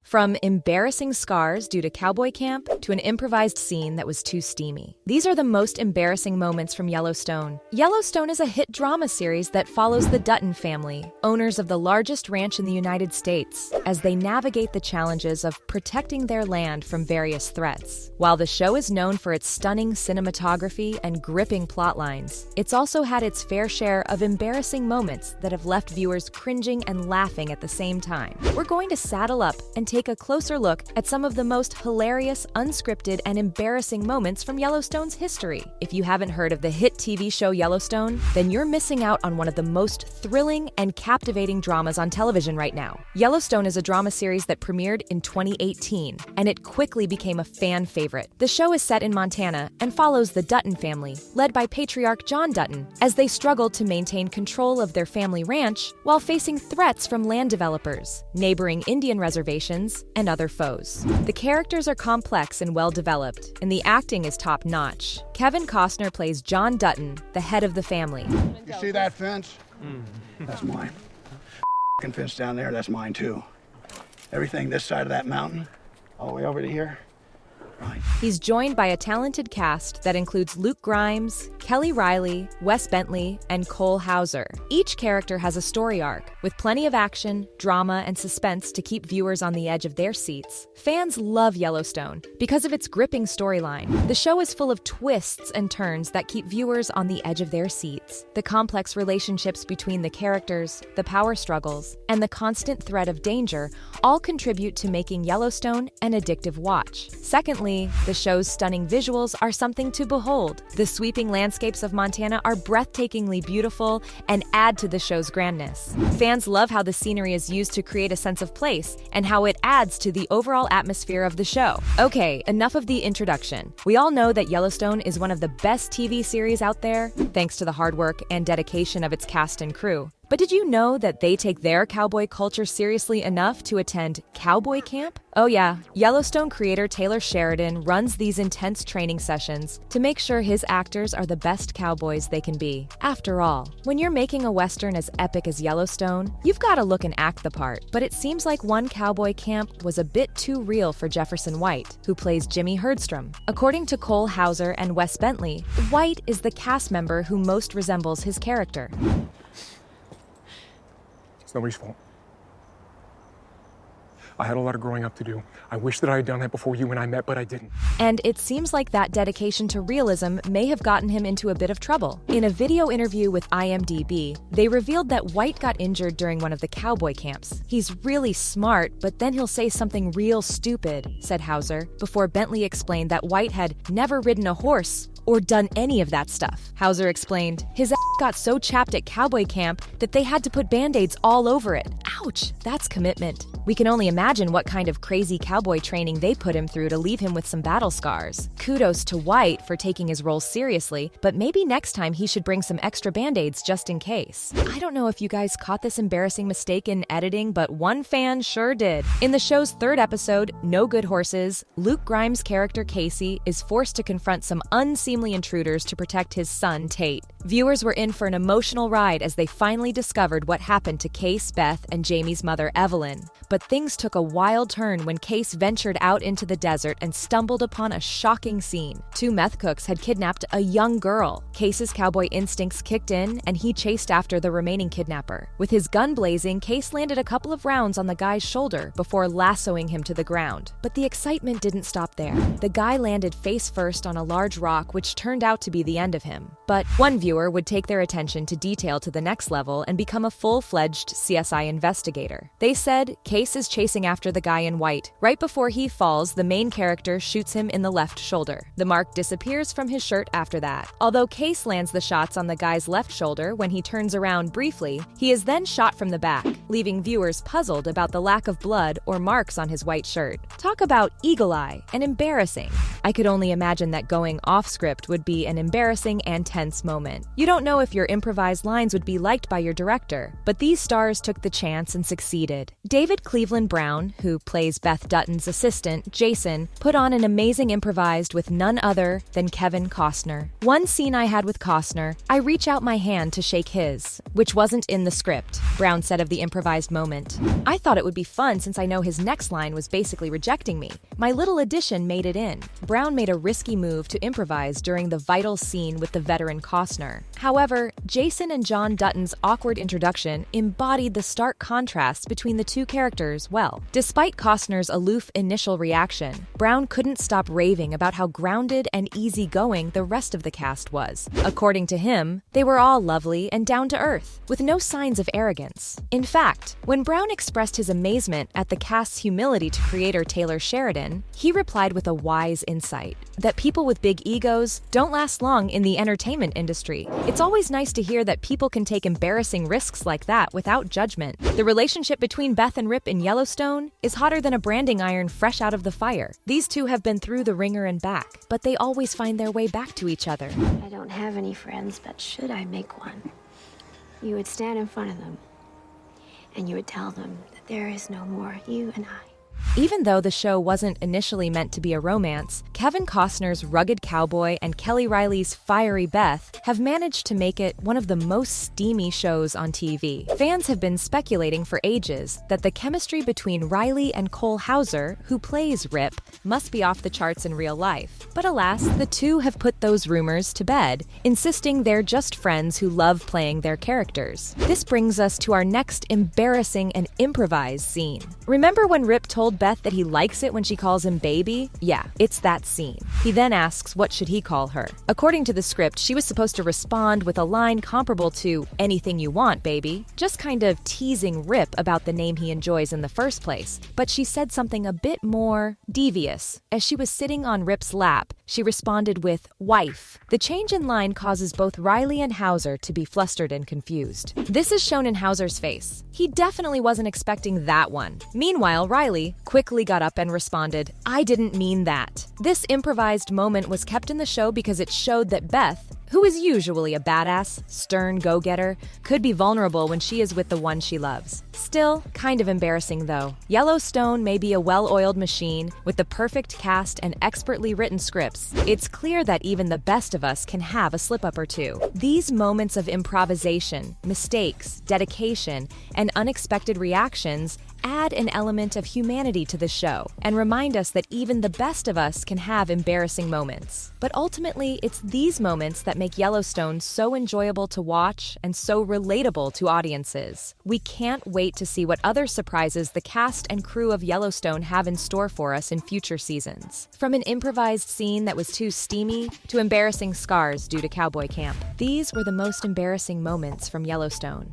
From embarrassing scars due to cowboy camp to an improvised scene that was too steamy. These are the most embarrassing moments from Yellowstone. Yellowstone is a hit drama series that follows the Dutton family, owners of the largest ranch in the United States, as they navigate the challenges of protecting their land from various threats. While the show is known for its stunning cinematography and gripping plotlines, it's also had its fair share of embarrassing moments that have left viewers cringing and laughing at the same time. We're going to saddle up and take a closer look at some of the most hilarious, unscripted, and embarrassing moments from Yellowstone's history. If you haven't heard of the hit TV show Yellowstone, then you're missing out on one of the most thrilling and captivating dramas on television right now. Yellowstone is a drama series that premiered in 2018, and it quickly became a fan favorite. The show is set in Montana and follows the Dutton family, led by patriarch John Dutton, as they struggle to maintain control of their family ranch while facing threats from land developers, neighboring Indian reservations, and other foes. The characters are complex and well-developed, and the acting is top-notch. Kevin Costner plays John Dutton, the head of the family. You see that fence? That's mine. F***ing fence down there, that's mine too. Everything this side of that mountain, all the way over to here, mine. He's joined by a talented cast that includes Luke Grimes, Kelly Riley, Wes Bentley, and Cole Hauser. Each character has a story arc, with plenty of action, drama, and suspense to keep viewers on the edge of their seats. Fans love Yellowstone because of its gripping storyline. The show is full of twists and turns that keep viewers on the edge of their seats. The complex relationships between the characters, the power struggles, and the constant threat of danger all contribute to making Yellowstone an addictive watch. Secondly, the show's stunning visuals are something to behold. The sweeping landscapes of Montana are breathtakingly beautiful and add to the show's grandness. Fans love how the scenery is used to create a sense of place and how it adds to the overall atmosphere of the show. Okay, enough of the introduction. We all know that Yellowstone is one of the best TV series out there, thanks to the hard work and dedication of its cast and crew. But did you know that they take their cowboy culture seriously enough to attend cowboy camp? Oh yeah, Yellowstone creator Taylor Sheridan runs these intense training sessions to make sure his actors are the best cowboys they can be. After all, when you're making a western as epic as Yellowstone, you've got to look and act the part. But it seems like one cowboy camp was a bit too real for Jefferson White, who plays Jimmy Herdstrom. According to Cole Hauser and Wes Bentley, White is the cast member who most resembles his character. It's nobody's fault. I had a lot of growing up to do. I wish that I had done that before you and I met, but I didn't. And it seems like that dedication to realism may have gotten him into a bit of trouble. In a video interview with IMDb, they revealed that White got injured during one of the cowboy camps. He's really smart, but then he'll say something real stupid, said Hauser, before Bentley explained that White had never ridden a horse or done any of that stuff. Hauser explained, his ass got so chapped at cowboy camp that they had to put band-aids all over it. Ouch, that's commitment. We can only imagine what kind of crazy cowboy training they put him through to leave him with some battle scars. Kudos to White for taking his role seriously, but maybe next time he should bring some extra band-aids just in case. I don't know if you guys caught this embarrassing mistake in editing, but one fan sure did. In the show's third episode, No Good Horses, Luke Grimes' character Casey is forced to confront some unseemly intruders to protect his son, Tate. Viewers were in for an emotional ride as they finally discovered what happened to Case, Beth, and Jamie's mother, Evelyn. But things took a wild turn when Case ventured out into the desert and stumbled upon a shocking scene. Two meth cooks had kidnapped a young girl. Case's cowboy instincts kicked in, and he chased after the remaining kidnapper. With his gun blazing, Case landed a couple of rounds on the guy's shoulder before lassoing him to the ground. But the excitement didn't stop there. The guy landed face first on a large rock, which turned out to be the end of him. But one viewer would take their attention to detail to the next level and become a full-fledged CSI investigator. They said Case is chasing after the guy in white. Right before he falls, the main character shoots him in the left shoulder. The mark disappears from his shirt after that. Although Case lands the shots on the guy's left shoulder when he turns around briefly, he is then shot from the back, leaving viewers puzzled about the lack of blood or marks on his white shirt. Talk about eagle eye and embarrassing. I could only imagine that going off script would be an embarrassing and tense moment. You don't know if your improvised lines would be liked by your director, but these stars took the chance and succeeded. David Cleveland Brown, who plays Beth Dutton's assistant, Jason, put on an amazing improvised with none other than Kevin Costner. One scene I had with Costner, I reach out my hand to shake his, which wasn't in the script, Brown said of the improvised moment. I thought it would be fun since I know his next line was basically rejecting me. My little addition made it in. Brown made a risky move to improvise during the vital scene with the veteran Costner. However, Jason and John Dutton's awkward introduction embodied the stark contrast between the two characters well. Despite Costner's aloof initial reaction, Brown couldn't stop raving about how grounded and easygoing the rest of the cast was. According to him, they were all lovely and down to earth, with no signs of arrogance. In fact, when Brown expressed his amazement at the cast's humility to creator Taylor Sheridan, he replied with a wise insight that people with big egos don't last long in the entertainment industry. It's always nice to hear that people can take embarrassing risks like that without judgment. The relationship between Beth and Rip in Yellowstone is hotter than a branding iron fresh out of the fire. These two have been through the ringer and back, but they always find their way back to each other. I don't have any friends, but should I make one, you would stand in front of them and you would tell them that there is no more you and I. Even though the show wasn't initially meant to be a romance, Kevin Costner's rugged cowboy and Kelly Riley's fiery Beth have managed to make it one of the most steamy shows on TV. Fans have been speculating for ages that the chemistry between Riley and Cole Hauser, who plays Rip, must be off the charts in real life. But alas, the two have put those rumors to bed, insisting they're just friends who love playing their characters. This brings us to our next embarrassing and improvised scene. Remember when Rip told Beth that he likes it when she calls him baby? Yeah, it's that scene. He then asks what should he call her. According to the script, she was supposed to respond with a line comparable to anything you want, baby, just kind of teasing Rip about the name he enjoys in the first place. But she said something a bit more devious. As she was sitting on Rip's lap, she responded with wife. The change in line causes both Riley and Hauser to be flustered and confused. This is shown in Hauser's face. He definitely wasn't expecting that one. Meanwhile, Riley quickly got up and responded, I didn't mean that. This improvised moment was kept in the show because it showed that Beth, who is usually a badass, stern go-getter, could be vulnerable when she is with the one she loves. Still, kind of embarrassing though. Yellowstone may be a well-oiled machine with the perfect cast and expertly written scripts. It's clear that even the best of us can have a slip-up or two. These moments of improvisation, mistakes, dedication, and unexpected reactions add an element of humanity to the show and remind us that even the best of us can have embarrassing moments. But ultimately, it's these moments that make Yellowstone so enjoyable to watch and so relatable to audiences. We can't wait to see what other surprises the cast and crew of Yellowstone have in store for us in future seasons. From an improvised scene that was too steamy to embarrassing scars due to cowboy camp. These were the most embarrassing moments from Yellowstone.